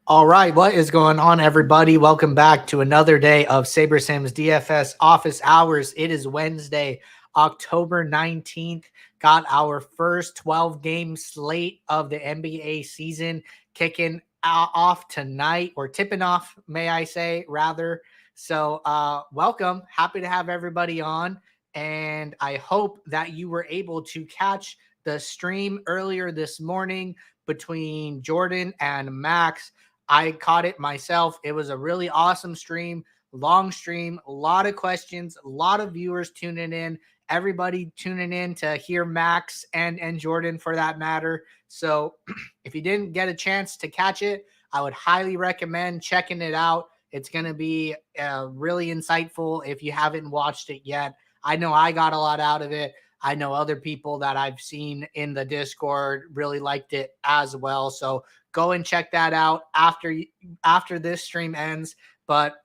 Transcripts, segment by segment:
All right, what is going on, everybody? Welcome back to another day of SaberSim's DFS office hours. It is Wednesday, October 19th. Got our first 12-game slate of the NBA season kicking off tonight, or tipping off, may I say, rather. So, welcome. Happy to have everybody on. And I hope that you were able to catch the stream earlier this morning between Jordan and Max. I caught it myself. It was a really awesome stream, long stream, a lot of questions, a lot of viewers tuning in, everybody tuning in to hear Max and Jordan for that matter. So if you didn't get a chance to catch it, I would highly recommend checking it out. It's going to be really insightful if you haven't watched it yet. I know I got a lot out of it. I know other people that I've seen in the Discord really liked it as well. So go and check that out after this stream ends. But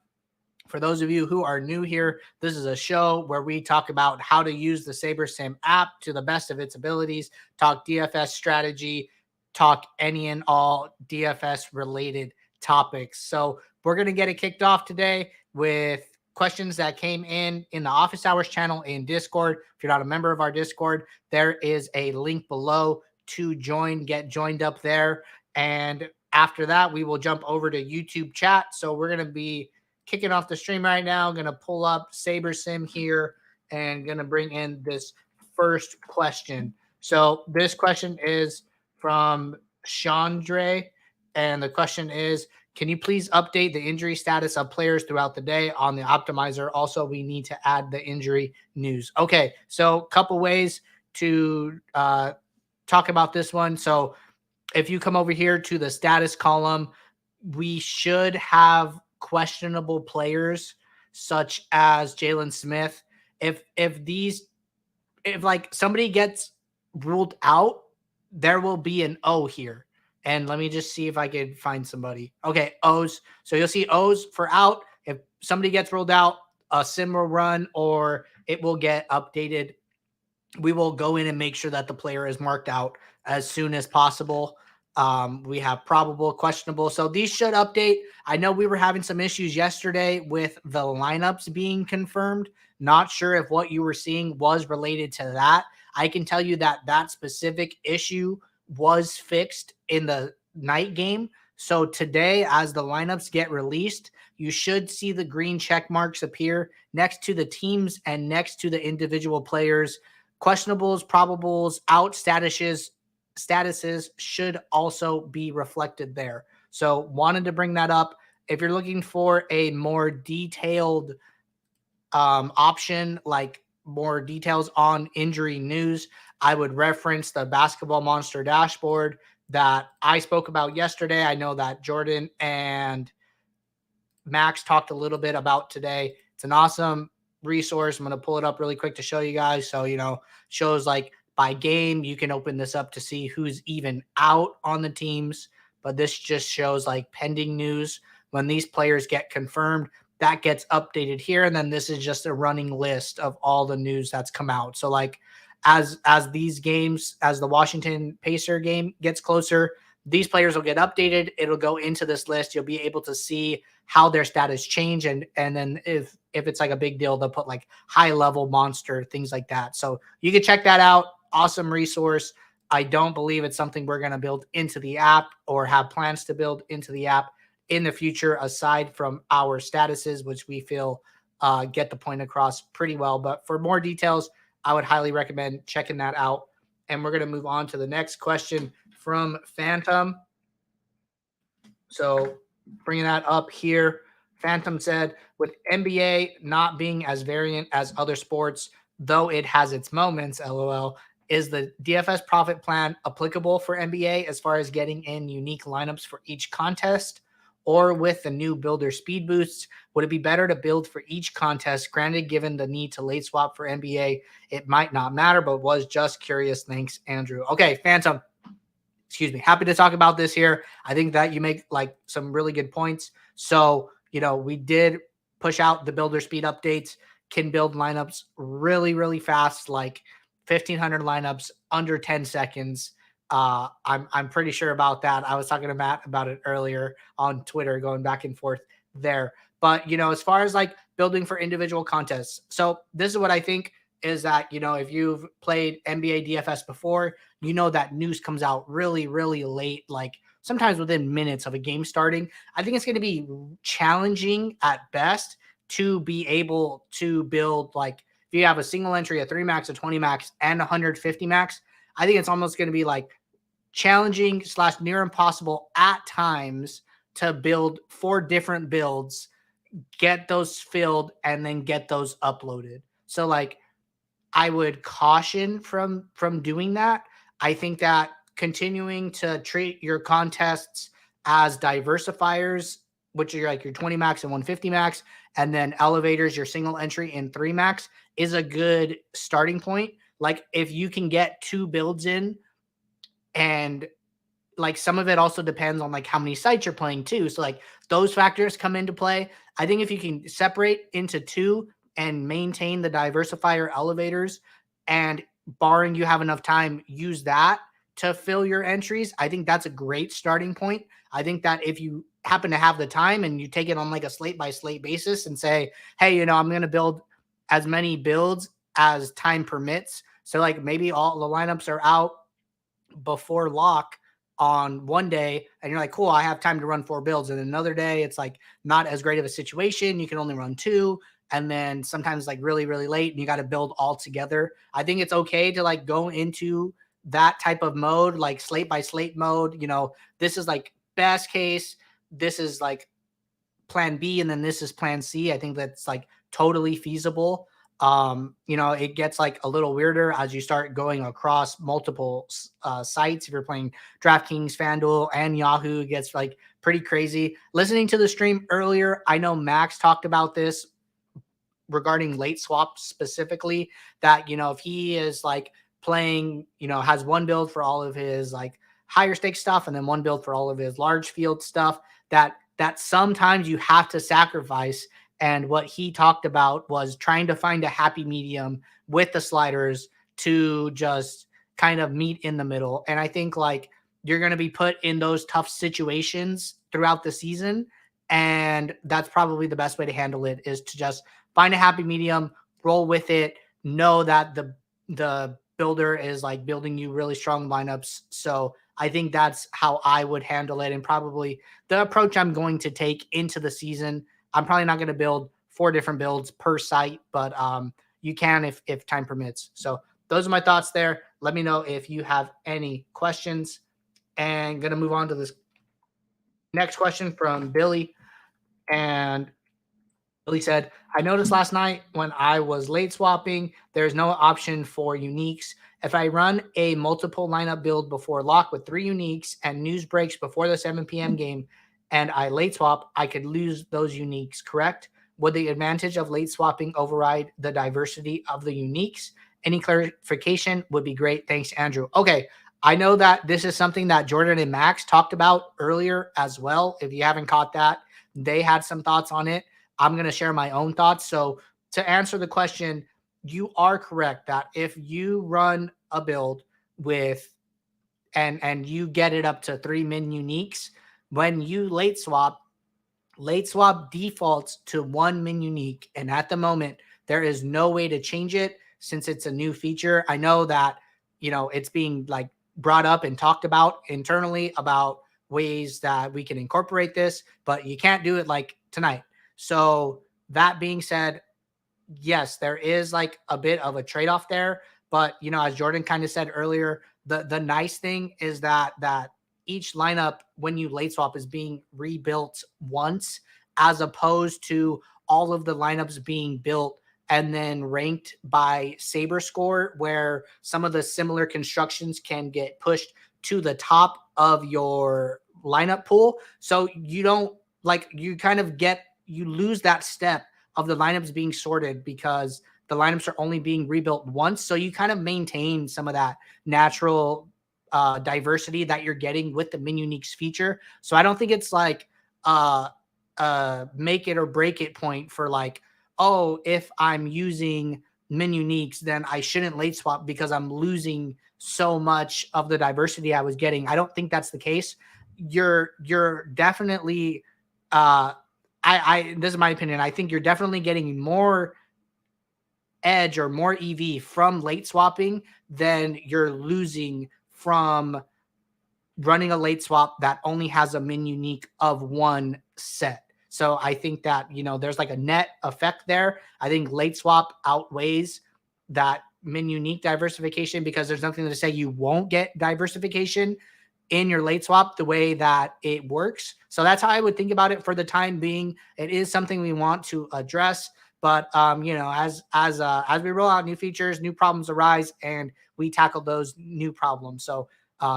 for those of you who are new here, this is a show where we talk about how to use the SaberSim app to the best of its abilities, talk DFS strategy, talk any and all DFS related topics. So we're going to get it kicked off today with questions that came in the office hours channel in Discord. If you're not a member of our Discord, there is a link below to get joined up there. And after that, we will jump over to YouTube chat. So we're going to be kicking off the stream right now. I'm going to pull up SaberSim here and going to bring in this first question. So this question is from Chandre. And the question is, can you please update the injury status of players throughout the day on the optimizer? Also, we need to add the injury news. Okay, so a couple ways to talk about this one. So if you come over here to the status column, we should have questionable players such as Jalen Smith. If like somebody gets ruled out, there will be an O here. And let me just see if I can find somebody. Okay, O's. So you'll see O's for out. If somebody gets ruled out, a sim will run or it will get updated. We will go in and make sure that the player is marked out as soon as possible. We have probable, questionable. So these should update. I know we were having some issues yesterday with the lineups being confirmed. Not sure if what you were seeing was related to that. I can tell you that that specific issue was fixed in the night game. So today, as the lineups get released, you should see the green check marks appear next to the teams and next to the individual players. Questionables, probables, out statuses should also be reflected there. So wanted to bring that up. If you're looking for a more detailed option, like more details on injury news, I would reference the Basketball Monster dashboard that I spoke about yesterday. I know that Jordan and Max talked a little bit about today. It's an awesome resource. I'm going to pull it up really quick to show you guys. So, shows like by game, you can open this up to see who's even out on the teams. But this just shows like pending news. When these players get confirmed, that gets updated here. And then this is just a running list of all the news that's come out. So like as these games, as the Washington Pacer game gets closer, these players will get updated. It'll go into this list. You'll be able to see how their status change. And then if it's like a big deal, they'll put like high level monster, things like that. So you can check that out. Awesome resource. I don't believe it's something we're going to build into the app or have plans to build into the app in the future, aside from our statuses, which we feel get the point across pretty well. But for more details, I would highly recommend checking that out. And we're going to move on to the next question from Phantom. So bringing that up here, Phantom said, with NBA not being as variant as other sports, though it has its moments, LOL, is the DFS profit plan applicable for NBA as far as getting in unique lineups for each contest? Or with the new builder speed boosts, would it be better to build for each contest? Granted, given the need to late swap for NBA, it might not matter, but was just curious. Thanks, Andrew. Okay, Phantom. Excuse me. Happy to talk about this here. I think that you make like some really good points. So, we did push out the builder speed updates, can build lineups really, really fast, like 1,500 lineups under 10 seconds. I'm pretty sure about that. I was talking to Matt about it earlier on Twitter, going back and forth there. But as far as like building for individual contests, so this is what I think is that if you've played NBA DFS before, that news comes out really, really late, like sometimes within minutes of a game starting. I think it's going to be challenging at best to be able to build, like, if you have a single entry, a 3 max, a 20 max, and 150 max. I think it's almost going to be like challenging / near impossible at times to build 4 different builds, get those filled, and then get those uploaded. So like I would caution from doing that. I think that continuing to treat your contests as diversifiers, which are like your 20 max and 150 max, and then elevators, your single entry and 3 max, is a good starting point. Like if you can get 2 builds in, and like some of it also depends on like how many sites you're playing too. So like those factors come into play. I think if you can separate into 2 and maintain the diversifier elevators, and barring you have enough time, use that to fill your entries, I think that's a great starting point. I think that if you happen to have the time and you take it on like a slate by slate basis and say, hey, I'm going to build as many builds as time permits. So like maybe all the lineups are out before lock on one day, and you're like, cool, I have time to run 4 builds. And another day it's like not as great of a situation, you can only run 2, and then sometimes like really, really late and you got to build all together. I think it's okay to like go into that type of mode, like slate by slate mode. This is like best case, this is like plan B, and then this is plan C. I think that's like totally feasible. It gets like a little weirder as you start going across multiple sites. If you're playing DraftKings, FanDuel, and Yahoo, it gets like pretty crazy. Listening to the stream earlier, I know Max talked about this regarding late swaps specifically, that if he is like playing, has one build for all of his like higher stake stuff and then one build for all of his large field stuff, that sometimes you have to sacrifice. And what he talked about was trying to find a happy medium with the sliders to just kind of meet in the middle. And I think like you're going to be put in those tough situations throughout the season, and that's probably the best way to handle it, is to just find a happy medium, roll with it, know that the builder is like building you really strong lineups. So I think that's how I would handle it, and probably the approach I'm going to take into the season. I'm probably not going to build 4 different builds per site, but you can if time permits. So those are my thoughts there. Let me know if you have any questions. And going to move on to this next question from Billy. And Billy said, I noticed last night when I was late swapping, there's no option for uniques. If I run a multiple lineup build before lock with 3 uniques and news breaks before the 7 p.m. game and I late swap, I could lose those uniques, correct? Would the advantage of late swapping override the diversity of the uniques? Any clarification would be great. Thanks, Andrew. Okay. I know that this is something that Jordan and Max talked about earlier as well. If you haven't caught that, they had some thoughts on it. I'm going to share my own thoughts. So to answer the question, you are correct that if you run a build with and you get it up to 3 min uniques, when you late swap defaults to 1 min unique. And at the moment, there is no way to change it since it's a new feature. I know that, it's being like brought up and talked about internally about ways that we can incorporate this, but you can't do it like tonight. So that being said, yes, there is like a bit of a trade-off there. But, as Jordan kind of said earlier, the nice thing is that each lineup, when you late swap, is being rebuilt once, as opposed to all of the lineups being built and then ranked by Saber score, where some of the similar constructions can get pushed to the top of your lineup pool. So you don't like, you kind of you lose that step of the lineups being sorted because the lineups are only being rebuilt once. So you kind of maintain some of that natural diversity that you're getting with the min uniques feature. So I don't think it's like make it or break it point for like, oh, if I'm using min uniques, then I shouldn't late swap because I'm losing so much of the diversity I was getting. I don't think that's the case. You're definitely this is my opinion. I think you're definitely getting more edge or more EV from late swapping than you're losing from running a late swap that only has a min unique of one set. So I think that, there's like a net effect there. I think late swap outweighs that min unique diversification because there's nothing to say you won't get diversification in your late swap the way that it works. So that's how I would think about it for the time being. It is something we want to address, but as we roll out new features, new problems arise, and we tackle those new problems. So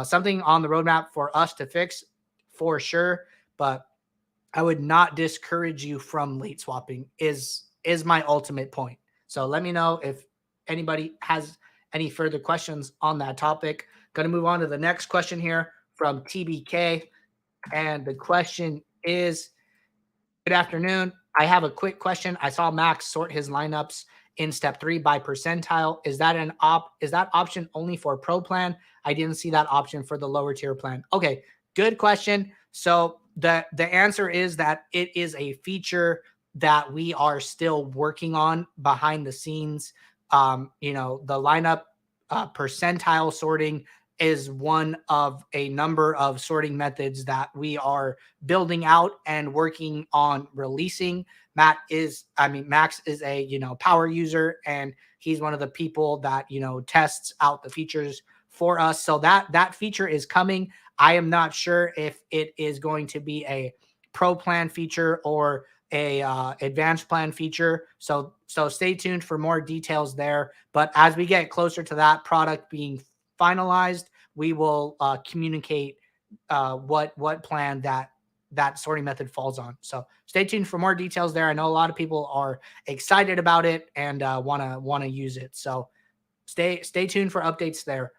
something on the roadmap for us to fix for sure, but I would not discourage you from late swapping is my ultimate point. So let me know if anybody has any further questions on that topic. Going to move on to the next question here from TBK. And the question is, good afternoon. I have a quick question. I saw Max sort his lineups in step 3 by percentile. Is that option only for pro plan? I didn't see that option for the lower tier plan. Okay, good question. So the answer is that it is a feature that we are still working on behind the scenes. The lineup percentile sorting is one of a number of sorting methods that we are building out and working on releasing. Max is a, power user, and he's one of the people that, tests out the features for us. So that feature is coming. I am not sure if it is going to be a pro plan feature or a advanced plan feature. So stay tuned for more details there. But as we get closer to that product being finalized, we will communicate what plan that sorting method falls on. So stay tuned for more details there. I know a lot of people are excited about it and want to use it. So stay tuned for updates there.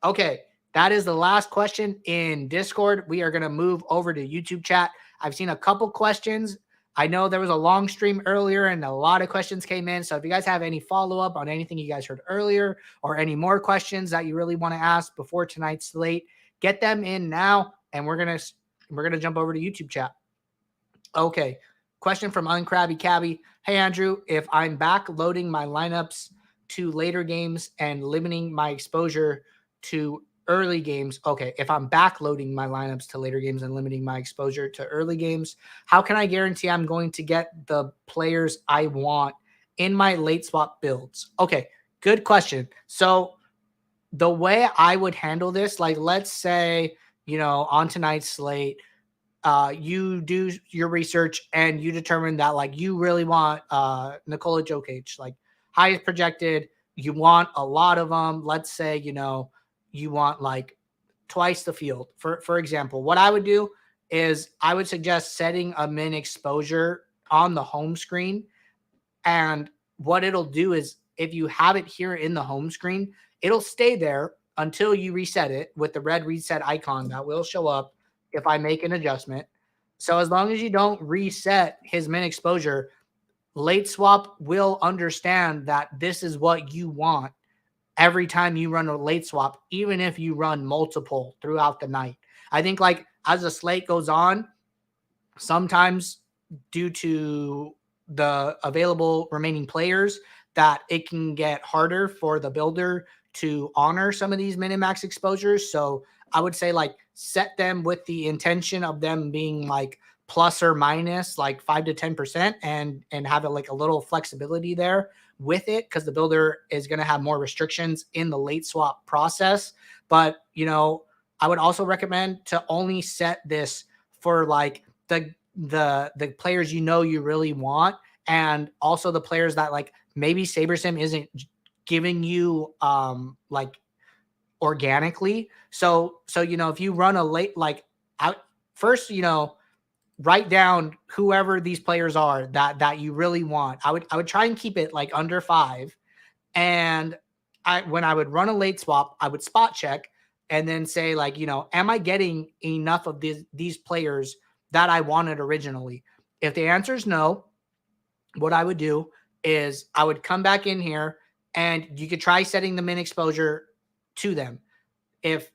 Okay, that is the last question in Discord. We are going to move over to YouTube chat. I've seen a couple questions. I know there was a long stream earlier and a lot of questions came in. So if you guys have any follow-up on anything you guys heard earlier or any more questions that you really want to ask before tonight's slate, get them in now, and we're gonna jump over to YouTube chat. Okay, question from Uncrabby Cabby. Hey Andrew, if I'm back loading my lineups to later games and limiting my exposure to early games. Okay, if I'm backloading my lineups to later games and limiting my exposure to early games, how can I guarantee I'm going to get the players I want in my late swap builds? Okay, good question. So the way I would handle this, like let's say, on tonight's slate, you do your research and you determine that like you really want Nikola Jokic, like highest projected, you want a lot of them. Let's say, you want like twice the field. For example, what I would do is I would suggest setting a min exposure on the home screen. And what it'll do is if you have it here in the home screen, it'll stay there until you reset it with the red reset icon that will show up if I make an adjustment. So as long as you don't reset his min exposure, late swap will understand that this is what you want every time you run a late swap, even if you run multiple throughout the night. I think like as the slate goes on, sometimes due to the available remaining players, that it can get harder for the builder to honor some of these min-max exposures. So I would say like set them with the intention of them being like plus or minus like 5 to 10% and have it like a little flexibility there with it, because the builder is going to have more restrictions in the late swap process. But, I would also recommend to only set this for like the players you really want, and also the players that like maybe SaberSim isn't giving you like organically. So if you run a late like out first, write down whoever these players are that you really want. I would try and keep it like under 5. And when I would run a late swap, I would spot check and then say like, am I getting enough of these players that I wanted originally? If the answer is no, what I would do is I would come back in here and you could try setting the min exposure to them. If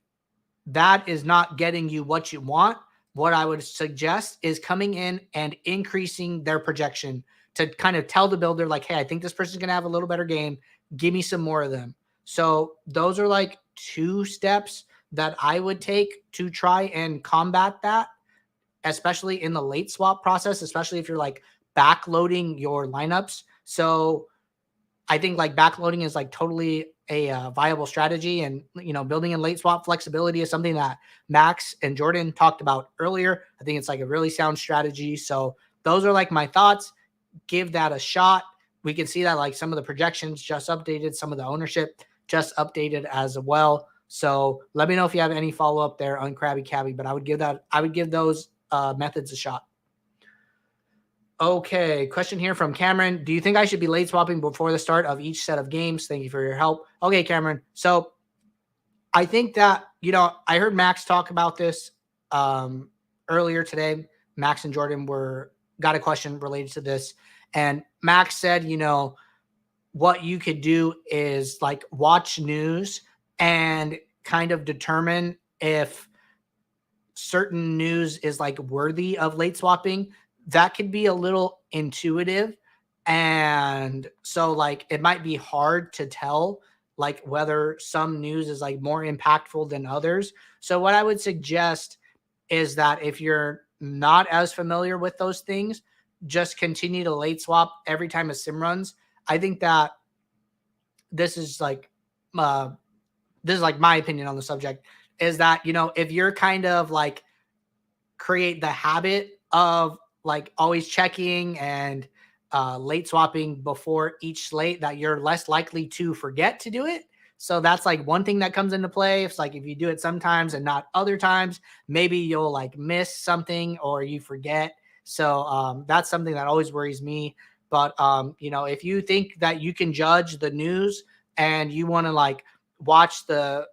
that is not getting you what you want, what I would suggest is coming in and increasing their projection to kind of tell the builder, like, hey, I think this person's going to have a little better game. Give me some more of them. So those are like 2 steps that I would take to try and combat that, especially in the late swap process, especially if you're like backloading your lineups. So I think like backloading is like totally a viable strategy, and building in late swap flexibility is something that Max and Jordan talked about earlier. I think it's like a really sound strategy. So those are like my thoughts. Give that a shot. We can see that like some of the projections just updated, some of the ownership just updated as well. So let me know if you have any follow up there on Krabby Cabby, but I would give those methods a shot. Okay, question here from Cameron. Do you think I should be late swapping before the start of each set of games? Thank you for your help. Okay, Cameron. So I think that, I heard Max talk about this earlier today. Max and Jordan got a question related to this. And Max said, what you could do is like watch news and kind of determine if certain news is like worthy of late swapping. That could be a little intuitive. And so like it might be hard to tell like whether some news is like more impactful than others. So what I would suggest is that if you're not as familiar with those things, just continue to late swap every time a sim runs. I think that this is like my opinion on the subject, is that, if you're kind of like create the habit of like always checking and late swapping before each slate, that you're less likely to forget to do it. So that's like one thing that comes into play. It's like if you do it sometimes and not other times, maybe you'll like miss something or you forget. So that's something that always worries me. But if you think that you can judge the news and you want to like watch the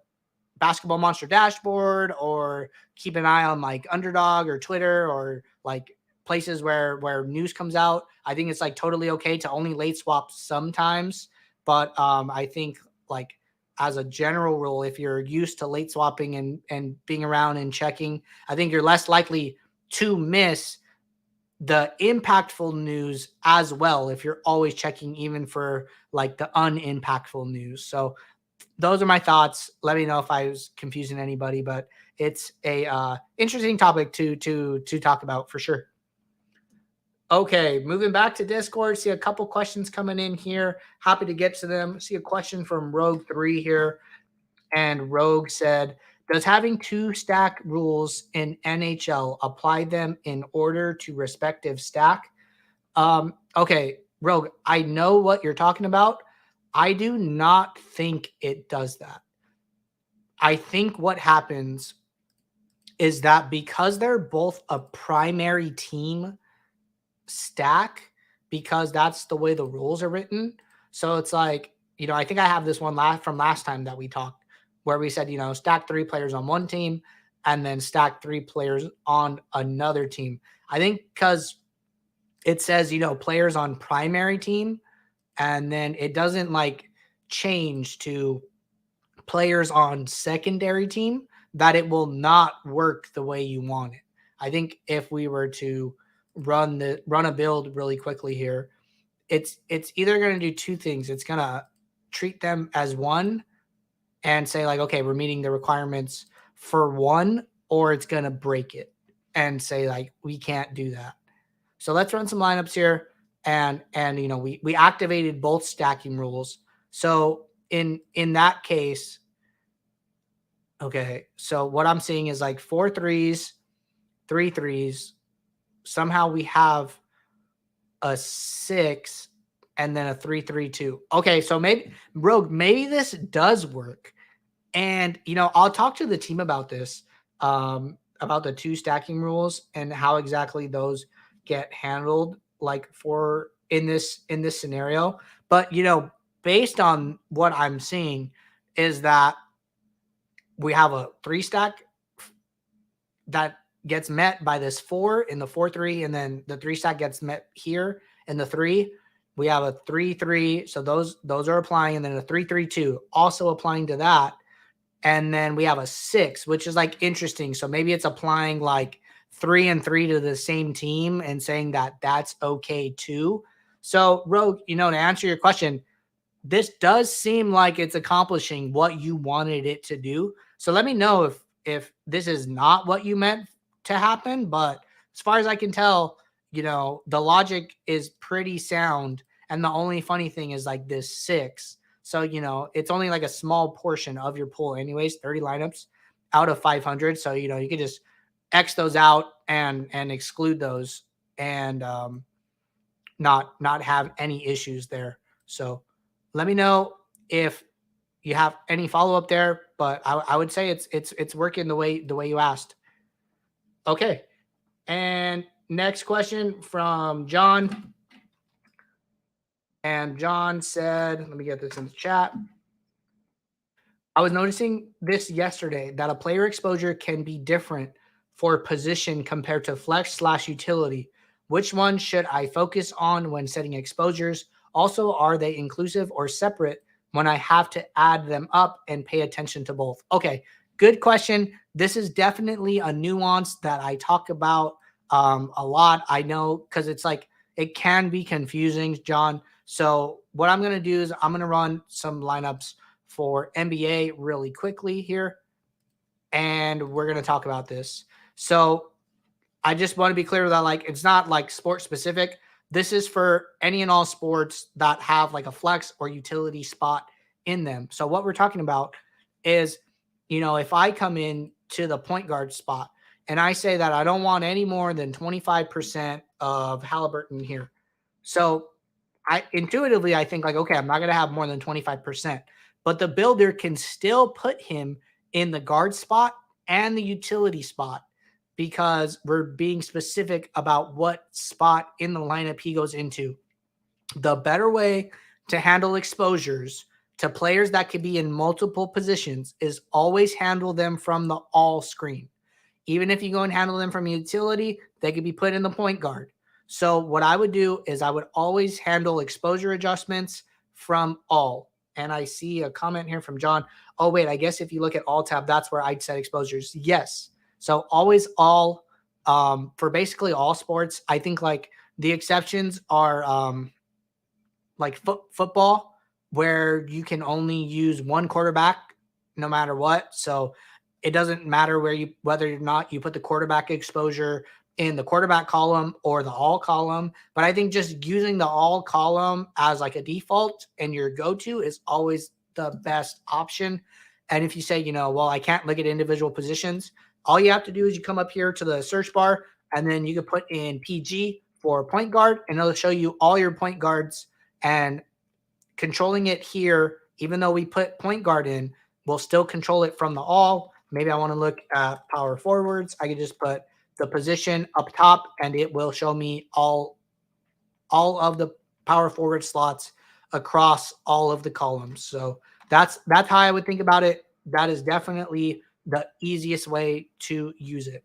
Basketball Monster dashboard or keep an eye on like Underdog or Twitter or like places where news comes out, I think it's like totally okay to only late swap sometimes. But I think like as a general rule, if you're used to late swapping and being around and checking, I think you're less likely to miss the impactful news as well if you're always checking even for like the unimpactful news. So those are my thoughts. Let me know if I was confusing anybody, but it's a interesting topic to talk about for sure. Okay, moving back to Discord, see a couple questions coming in here. Happy to get to them. See a question from Rogue3 here. And Rogue said, does having 2 stack rules in NHL apply them in order to respective stack? Okay, Rogue, I know what you're talking about. I do not think it does that. I think what happens is that because they're both a primary team stack, because that's the way the rules are written. So it's like, I think I have this one from last time that we talked where we said, stack 3 players on one team and then stack 3 players on another team. I think because it says, players on primary team, and then it doesn't like change to players on secondary team, that it will not work the way you want it. I think if we were to run a build really quickly here, it's either going to do 2 things. It's going to treat them as one and say like, okay, we're meeting the requirements for one, or it's going to break it and say like, we can't do that. So let's run some lineups here. And we activated both stacking rules. So in that case, okay, so what I'm seeing is like 4 3s, 3 3s. Somehow we have a 6 and then a 3-3-2. Okay, so maybe Rogue, maybe this does work. And I'll talk to the team about this, about the 2 stacking rules and how exactly those get handled like in this scenario. But based on what I'm seeing is that we have a 3 stack that gets met by this 4 in the 4-3, and then the 3 stack gets met here in the 3. We have a 3-3. So those are applying, and then a 3-3-2 also applying to that. And then we have a 6, which is like interesting. So maybe it's applying like 3 and 3 to the same team and saying that that's okay too. So Rogue, to answer your question, this does seem like it's accomplishing what you wanted it to do. So let me know if this is not what you meant to happen. But as far as I can tell, the logic is pretty sound. And the only funny thing is like this 6. So, it's only like a small portion of your pool anyways, 30 lineups out of 500. So, you could just X those out and exclude those and not have any issues there. So let me know if you have any follow up there, but I would say it's working the way you asked. Okay, and next question from John, and John said, let me get this in the chat. I was noticing this yesterday that a player exposure can be different for position compared to flex/utility. Which one should I focus on when setting exposures? Also, are they inclusive or separate when I have to add them up and pay attention to both? Okay, good question. This is definitely a nuance that I talk about a lot. I know because it's like it can be confusing, John. So what I'm going to do is I'm going to run some lineups for NBA really quickly here, and we're going to talk about this. So I just want to be clear that like it's not like sport specific. This is for any and all sports that have like a flex or utility spot in them. So what we're talking about is, if I come in to the point guard spot and I say that I don't want any more than 25% of Halliburton here. So I intuitively I think like, okay, I'm not going to have more than 25%, but the builder can still put him in the guard spot and the utility spot because we're being specific about what spot in the lineup he goes into. The better way to handle exposures to players that could be in multiple positions is always handle them from the all screen. Even if you go and handle them from utility, they could be put in the point guard. So what I would do is I would always handle exposure adjustments from all. And I see a comment here from John. Oh, wait, I guess if you look at all tab, that's where I'd set exposures. Yes. So always all for basically all sports. I think like the exceptions are like football, where you can only use one quarterback no matter what. So it doesn't matter whether or not you put the quarterback exposure in the quarterback column or the all column. But I think just using the all column as like a default and your go-to is always the best option. And if you say, well, I can't look at individual positions, all you have to do is you come up here to the search bar and then you can put in PG for point guard and it'll show you all your point guards. And controlling it here, even though we put point guard in, we'll still control it from the all. Maybe I want to look at power forwards. I can just put the position up top and it will show me all of the power forward slots across all of the columns. So that's how I would think about it. That is definitely the easiest way to use it.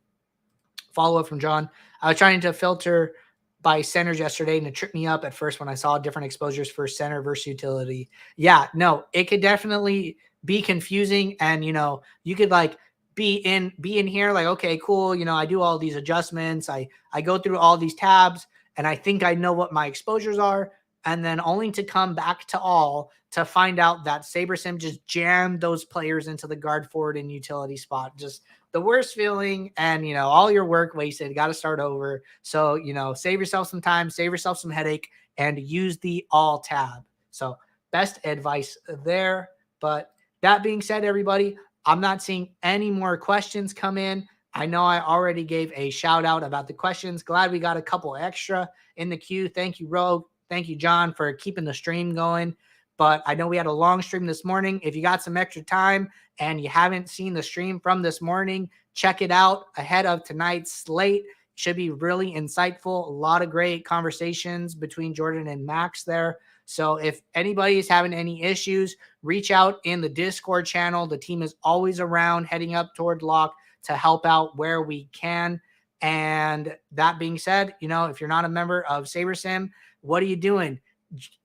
Follow up from John. I was trying to filter by centers yesterday and it tripped me up at first when I saw different exposures for center versus utility. Yeah, no, it could definitely be confusing. And, you could like be in here like, okay, cool. I do all these adjustments. I go through all these tabs and I think I know what my exposures are. And then only to come back to all to find out that SaberSim just jammed those players into the guard forward and utility spot. Just the worst feeling, and all your work wasted. Got to start over. So save yourself some time, save yourself some headache, and use the all tab. So best advice there. But that being said, everybody, I'm not seeing any more questions come in. I know I already gave a shout out about the questions. Glad we got a couple extra in the queue. Thank you, Rogue. Thank you, John, for keeping the stream going. But I know we had a long stream this morning. If you got some extra time and you haven't seen the stream from this morning, check it out ahead of tonight's slate. Should be really insightful. A lot of great conversations between Jordan and Max there. So if anybody is having any issues, reach out in the Discord channel. The team is always around heading up toward lock to help out where we can. And that being said, if you're not a member of SaberSim, what are you doing?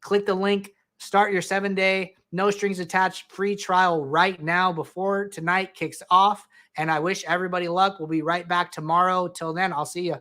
Click the link. Start your 7-day, no strings attached free trial right now before tonight kicks off. And I wish everybody luck. We'll be right back tomorrow. Till then, I'll see you.